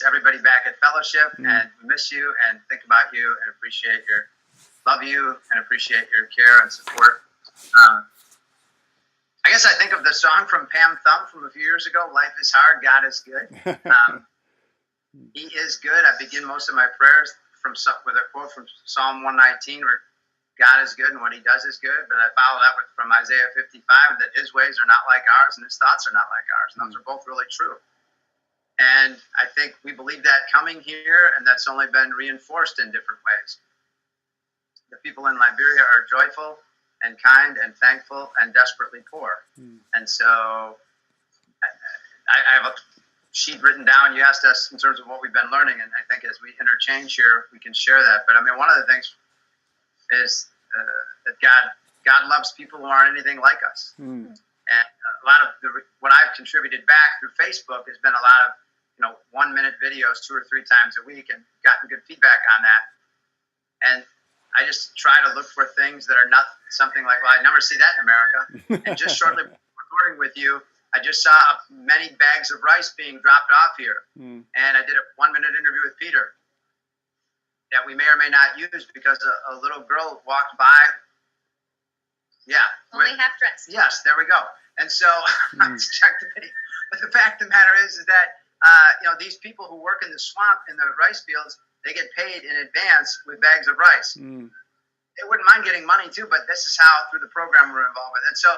everybody back at Fellowship, and we miss you and think about you and love you and appreciate your care and support. I guess I think of the song from Pam Thumb from a few years ago, Life is Hard, God is Good. He is good. I begin most of my prayers with a quote from Psalm 119 where God is good and what he does is good. But I follow that from Isaiah 55 that his ways are not like ours and his thoughts are not like ours. And those are both really true. And I think we believe that coming here, and that's only been reinforced in different ways. The people in Liberia are joyful and kind and thankful and desperately poor. And so I have a sheet written down. You asked us in terms of what we've been learning, and I think as we interchange here, we can share that. But I mean, one of the things is that God loves people who aren't anything like us. And a lot of what I've contributed back through Facebook has been a lot of 1-minute videos 2 or 3 times a week, and gotten good feedback on that. And I just try to look for things that are not something like, well, I never see that in America. And just shortly before recording with you, I just saw many bags of rice being dropped off here. And I did a 1-minute interview with Peter that we may or may not use because a little girl walked by. Yeah. Only half dressed. Yes, there we go. And so I checked the video. But the fact of the matter is that, these people who work in the swamp, in the rice fields, they get paid in advance with bags of rice. They wouldn't mind getting money too, but this is how, through the program, we're involved with. And so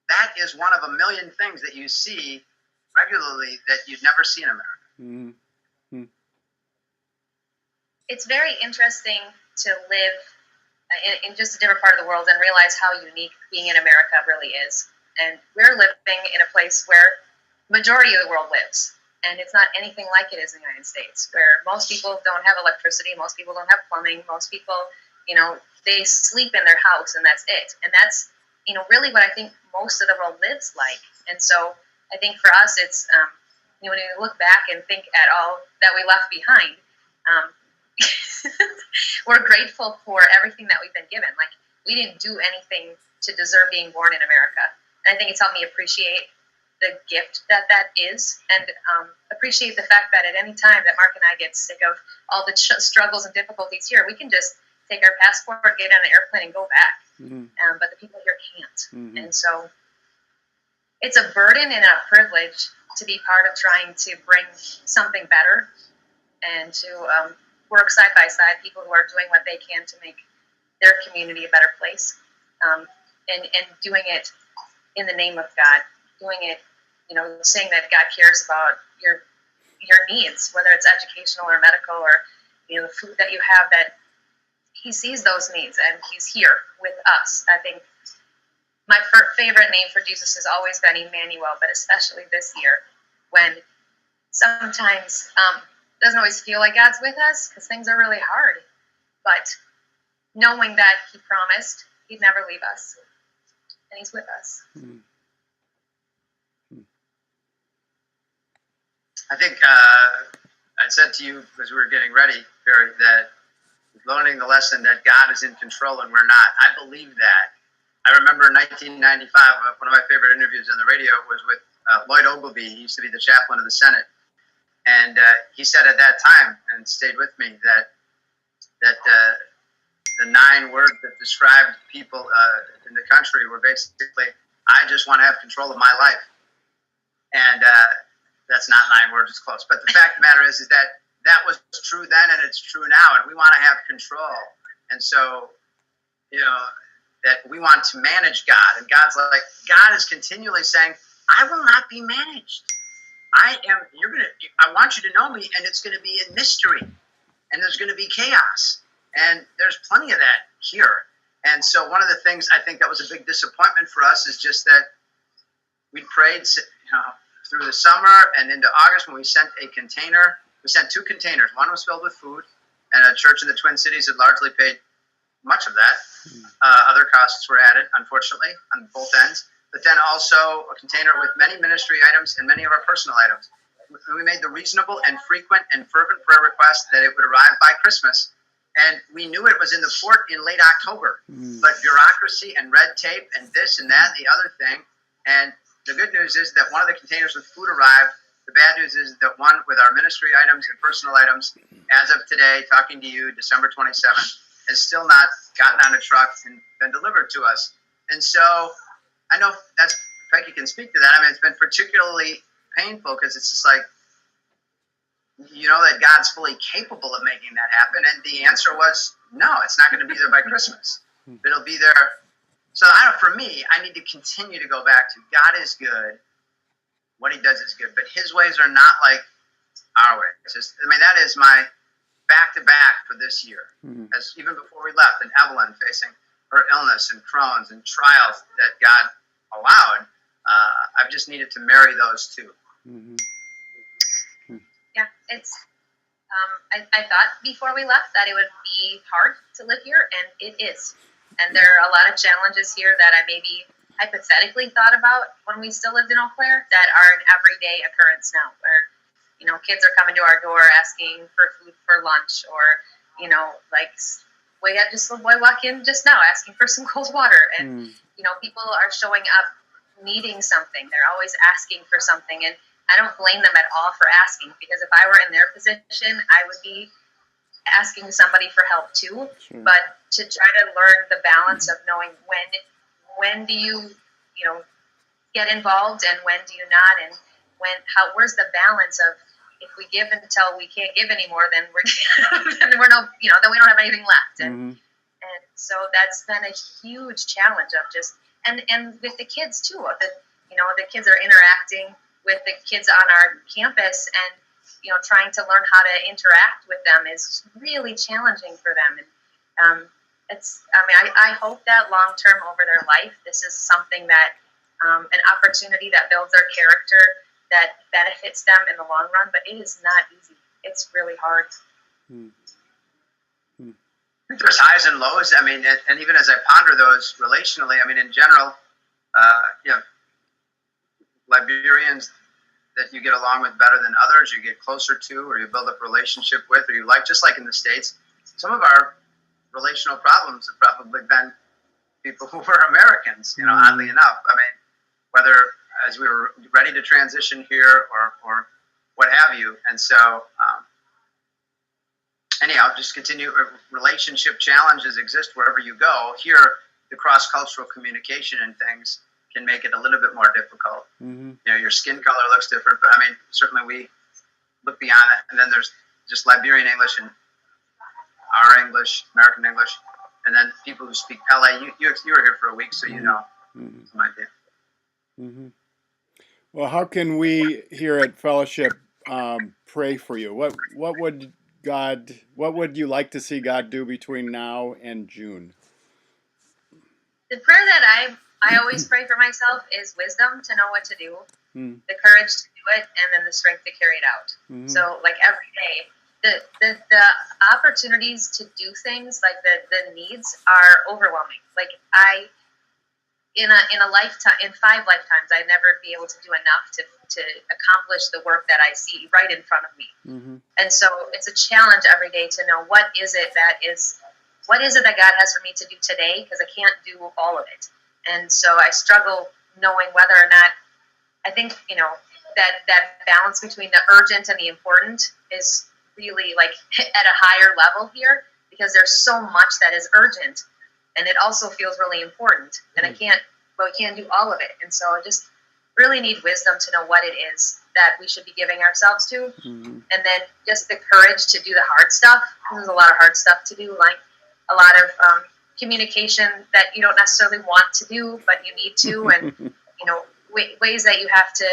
that is one of a million things that you see regularly that you'd never see in America. It's very interesting to live in just a different part of the world and realize how unique being in America really is. And we're living in a place where majority of the world lives. And it's not anything like it is in the United States, where most people don't have electricity, most people don't have plumbing, most people, they sleep in their house and that's it. And that's, really what I think most of the world lives like. And so I think for us, it's, when you look back and think at all that we left behind, we're grateful for everything that we've been given. Like, we didn't do anything to deserve being born in America. And I think it's helped me appreciate the gift that is, and appreciate the fact that at any time that Mark and I get sick of all the struggles and difficulties here, we can just take our passport, get on an airplane, and go back. But the people here can't. And so it's a burden and a privilege to be part of trying to bring something better and to work side by side people who are doing what they can to make their community a better place, and doing it in the name of God, doing it, saying that God cares about your needs, whether it's educational or medical or, the food that you have, that he sees those needs and he's here with us. I think my favorite name for Jesus has always been Emmanuel, but especially this year when sometimes it doesn't always feel like God's with us because things are really hard, but knowing that he promised he'd never leave us and he's with us. I think I said to you as we were getting ready, Barry, that learning the lesson that God is in control and we're not. I believe that. I remember in 1995, one of my favorite interviews on the radio was with Lloyd Ogilvie. He used to be the chaplain of the Senate. And he said at that time, and stayed with me, that the 9 words that described people in the country were basically, I just want to have control of my life. And that's not 9 words, it's close. But the fact of the matter is that was true then and it's true now. And we want to have control. And so, that we want to manage God. And God is continually saying, I will not be managed. I want you to know me, and it's going to be in mystery. And there's going to be chaos. And there's plenty of that here. And so one of the things I think that was a big disappointment for us is just that we prayed, through the summer and into August when we sent a container. We sent 2 containers. One was filled with food, and a church in the Twin Cities had largely paid much of that. Other costs were added, unfortunately, on both ends. But then also a container with many ministry items and many of our personal items. We made the reasonable and frequent and fervent prayer request that it would arrive by Christmas. And we knew it was in the port in late October. But bureaucracy and red tape and this and that and the other thing. And the good news is that one of the containers with food arrived. The bad news is that one, with our ministry items and personal items, as of today, talking to you, December 27th, has still not gotten on a truck and been delivered to us. And so I know that's, Peggy can speak to that. I mean, it's been particularly painful because it's just like, you know that God's fully capable of making that happen. And the answer was, no, it's not going to be there by Christmas. It'll be there. So for me, I need to continue to go back to God is good. What he does is good, but his ways are not like our ways. That is my back-to-back for this year. As even before we left, and Evelyn facing her illness and Crohn's and trials that God allowed, I've just needed to marry those two. Yeah, it's. I thought before we left that it would be hard to live here, and it is. And there are a lot of challenges here that I maybe hypothetically thought about when we still lived in Eau Claire that are an everyday occurrence now, where, kids are coming to our door asking for food for lunch, or, we had just a boy walk in just now asking for some cold water, and, people are showing up needing something. They're always asking for something, and I don't blame them at all for asking, because if I were in their position, I would be asking somebody for help too. Sure. But to try to learn the balance of knowing when do you get involved and when do you not, and where's the balance of, if we give until we can't give anymore, then then we don't have anything left, and so that's been a huge challenge of just and with the kids too. The kids are interacting with the kids on our campus, and trying to learn how to interact with them is really challenging for them. And I hope that long term over their life, this is something that an opportunity that builds their character, that benefits them in the long run. But it is not easy. It's really hard. There's highs and lows. And even as I ponder those relationally, in general, Liberians that you get along with better than others, you get closer to, or you build up a relationship with, or you like, just like in the States, some of our relational problems have probably been people who were Americans, oddly enough. Whether as we were ready to transition here or what have you. And so, anyhow, just continue. Relationship challenges exist wherever you go. Here, the cross-cultural communication and things can make it a little bit more difficult. Your skin color looks different, but certainly we look beyond it. And then there's just Liberian English and our English, American English, and then people who speak Pele. You were here for a week, so some idea. Well, how can we here at Fellowship pray for you? What would you like to see God do between now and June? The prayer that I always pray for myself is wisdom to know what to do, the courage to do it, and then the strength to carry it out. So, every day, the opportunities to do things, the needs are overwhelming. In a lifetime, in 5 lifetimes, I'd never be able to do enough to accomplish the work that I see right in front of me. And so it's a challenge every day to know what is it that God has for me to do today, because I can't do all of it. And so I struggle knowing whether or not, I think, that balance between the urgent and the important is really at a higher level here, because there's so much that is urgent, and it also feels really important, and we can't do all of it. And so I just really need wisdom to know what it is that we should be giving ourselves to, and then just the courage to do the hard stuff. There's a lot of hard stuff to do, a lot of communication that you don't necessarily want to do, but you need to, and ways that you have to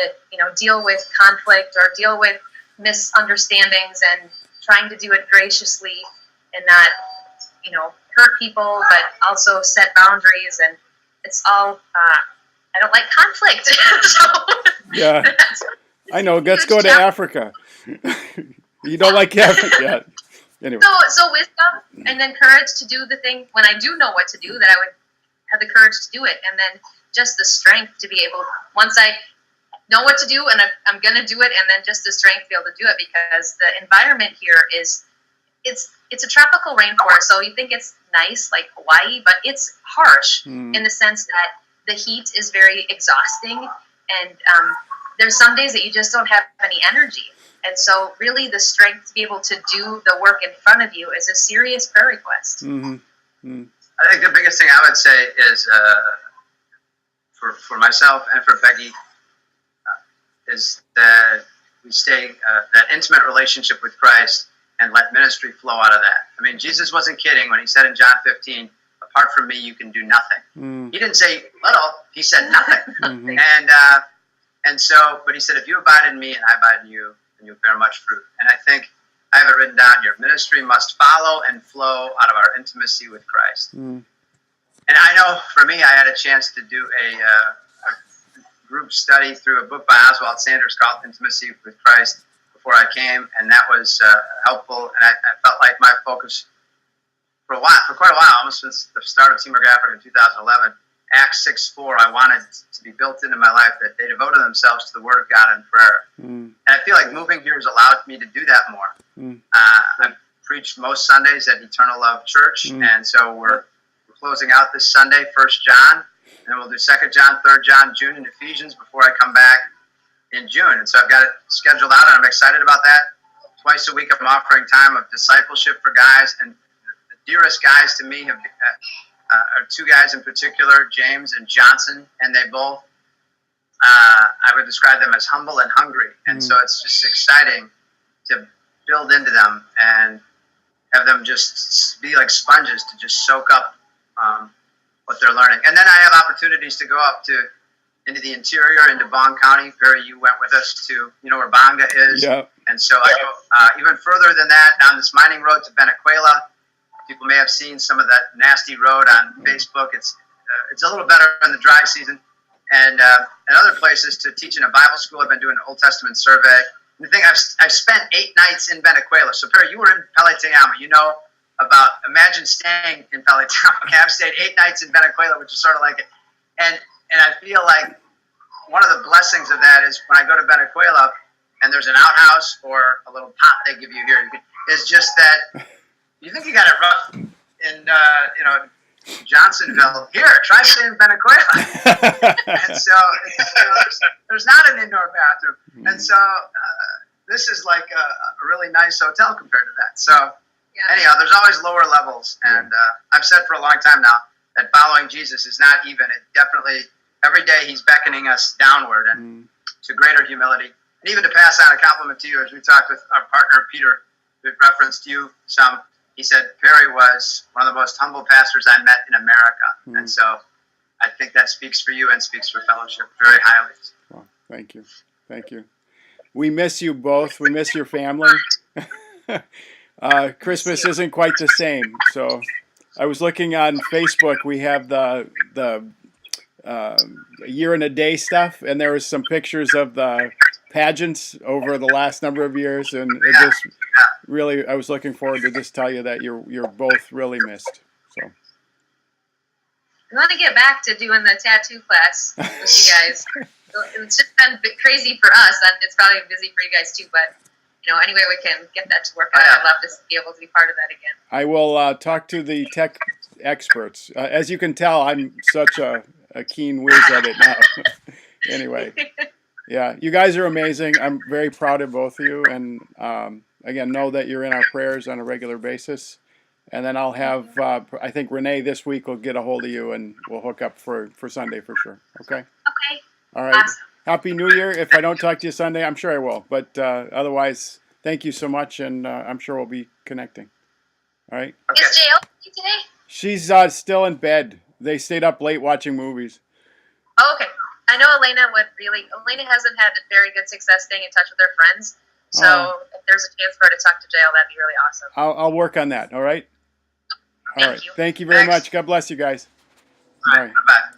deal with conflict or deal with misunderstandings, and trying to do it graciously and not hurt people, but also set boundaries. And it's all I don't like conflict. So yeah, I know. Let's go to Africa. You don't like Africa yet. Anyway. So wisdom, and then courage to do the thing when I do know what to do, that I would have the courage to do it, and then just the strength to be able, once I know what to do and I'm going to do it, and then just the strength to be able to do it, because the environment here is, it's a tropical rainforest, so you think it's nice like Hawaii, but it's harsh in the sense that the heat is very exhausting, and there's some days that you just don't have any energy. And so really the strength to be able to do the work in front of you is a serious prayer request. Mm-hmm. Mm-hmm. I think the biggest thing I would say is for myself and for Peggy is that we stay that intimate relationship with Christ and let ministry flow out of that. I mean, Jesus wasn't kidding when he said in John 15, apart from me, you can do nothing. Mm. He didn't say little, he said nothing. Mm-hmm. And so, but he said, if you abide in me and I abide in you, then you'll bear much fruit. And I think I have it written down here. Ministry must follow and flow out of our intimacy with Christ. Mm. And I know for me, I had a chance to do a group study through a book by Oswald Sanders called Intimacy with Christ before I came, and that was helpful. And I felt like my focus for quite a while, almost since the start of Teamwork Africa in 2011, Acts 6:4, I wanted to be built into my life that they devoted themselves to the Word of God and prayer. Mm. And I feel like moving here has allowed me to do that more. Mm. I've preached most Sundays at Eternal Love Church, and so we're closing out this Sunday, 1 John, and then we'll do 2 John, 3 John, June, and Ephesians before I come back in June. And so I've got it scheduled out, and I'm excited about that. Twice a week, I'm offering time of discipleship for guys, and the dearest guys to me have are two guys in particular, James and Johnson, and they both, I would describe them as humble and hungry. And so it's just exciting to build into them and have them just be like sponges to just soak up what they're learning. And then I have opportunities to go up into the interior, into Bong County. Perry, you went with us to, you know where Bonga is. Yeah. And so I go even further than that, down this mining road to Venezuela. People may have seen some of that nasty road on Facebook. It's a little better in the dry season. And other places to teach in a Bible school. I've been doing an Old Testament survey. And the thing, I've spent 8 nights in Venezuela. So, Perry, you were in Pelitayama. You know about, imagine staying in Pelitayama. I've stayed 8 nights in Venezuela, which is sort of like it. And I feel like one of the blessings of that is when I go to Venezuela and there's an outhouse or a little pot they give you here, it's just that you think you got it rough in, Johnsonville. Here, try staying in Venezuela. And so there's not an indoor bathroom. And so this is like a really nice hotel compared to that. So anyhow, there's always lower levels. And I've said for a long time now that following Jesus is not even. It definitely, every day he's beckoning us downward and to greater humility. And even to pass on a compliment to you, as we talked with our partner, Peter, who referenced you some, he said Perry was one of the most humble pastors I met in America. And so I think that speaks for you and speaks for fellowship very highly. Well, thank you. Thank you. We miss you both. We miss your family. Christmas isn't quite the same. So I was looking on Facebook. We have the year and a day stuff, and there was some pictures of the pageants over the last number of years, and it just really, I was looking forward to just tell you that you're both really missed. So I want to get back to doing the tattoo class with you guys. It's just been crazy for us, and it's probably busy for you guys too. But any way we can get that to work out, I'd love to be able to be part of that again. I will talk to the tech experts. As you can tell, I'm such a keen whiz at it now. Anyway, yeah, you guys are amazing. I'm very proud of both of you, and again, know that you're in our prayers on a regular basis. And then I'll have, I think Renee this week will get a hold of you, and we'll hook up for Sunday for sure. Okay? Okay. All right. Awesome. Happy New Year. If I don't talk to you Sunday, I'm sure I will. But otherwise, thank you so much, and I'm sure we'll be connecting. All right? Okay. Is JL with you today? She's still in bed. They stayed up late watching movies. Oh, okay. I know Elena hasn't had very good success staying in touch with her friends. So if there's a chance for her to talk to JL, that'd be really awesome. I'll work on that. All right? Thank you. Thank you very much. God bless you guys. All right. Bye-bye.